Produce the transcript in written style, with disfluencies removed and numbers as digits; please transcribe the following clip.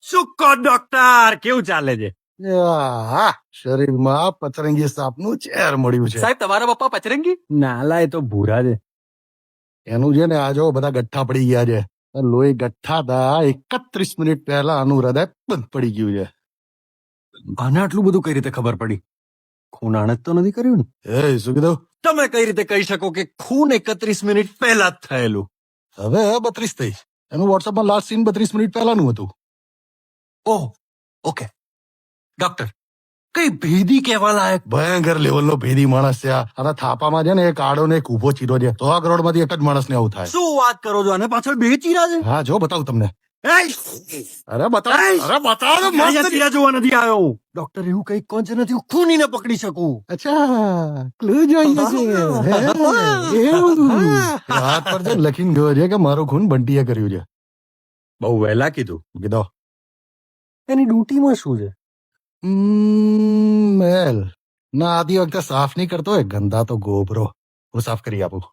શું કહો ડોક્ટર, કેવું ચાલે છે? શરીરમાં પતરંગી સાપનું ઝેર મળ્યું છે. સાહેબ, તમારા પપ્પા પચરંગી? નાલા, એ તો ભૂરા છે. એનું છે ને આ જો બધા ગઠ્ઠા પડી ગયા છે. લોહી ગઠ્ઠા હતા 31 મિનિટ પહેલા આનું હૃદય બંધ પડી ગયું છે. આને આટલું બધું કઈ રીતે ખબર પડી? ખૂન આણે જ તો નથી કર્યું ને? એ શું કીધું? તમે કઈ રીતે કહી શકો કે ખૂન 31 મિનિટ પહેલા જ થયેલું? હવે 32 થઈ. એનું વોટ્સઅપમાં લાસ્ટ સીન 32 મિનિટ પહેલાનું હતું. ઓહ, ઓકે. ડોક્ટર, કઈ ભેદી કહેવા લાયક? ભયંકર લેવલનો ભેદી માણસ છે આ. આના થાપામાં છે ને એક આડો ને એક ઊભો ચીરો છે. 100 કરોડમાંથી એક જ માણસને આવું થાય. શું વાત કરો છો? આને પાછળ બે ચીરા છે? હા, જો બતાવું તમને. એય! અરે બતાવ, અરે બતાવ તો અહીંયા મસ્ત. ચીરા જોવા નથી આવ્યો હું. ડોક્ટર, એવું કઈ કોણ છે નથી હું ખૂનીને પકડી શકું. અચ્છા, ક્લુ જોઈએ છે. હે, એવું. હાથ પર તો લખીને ગયો છે કે મારું ખૂન બંટીએ કર્યું છે. બહુ વહેલા કીધું. કીધો એની ડ્યુટીમાં શું છે? મેલ ના આધી વખતે સાફ નહીં કરતો હોય ગંદા તો ગોબરો. હું સાફ કરી આપું.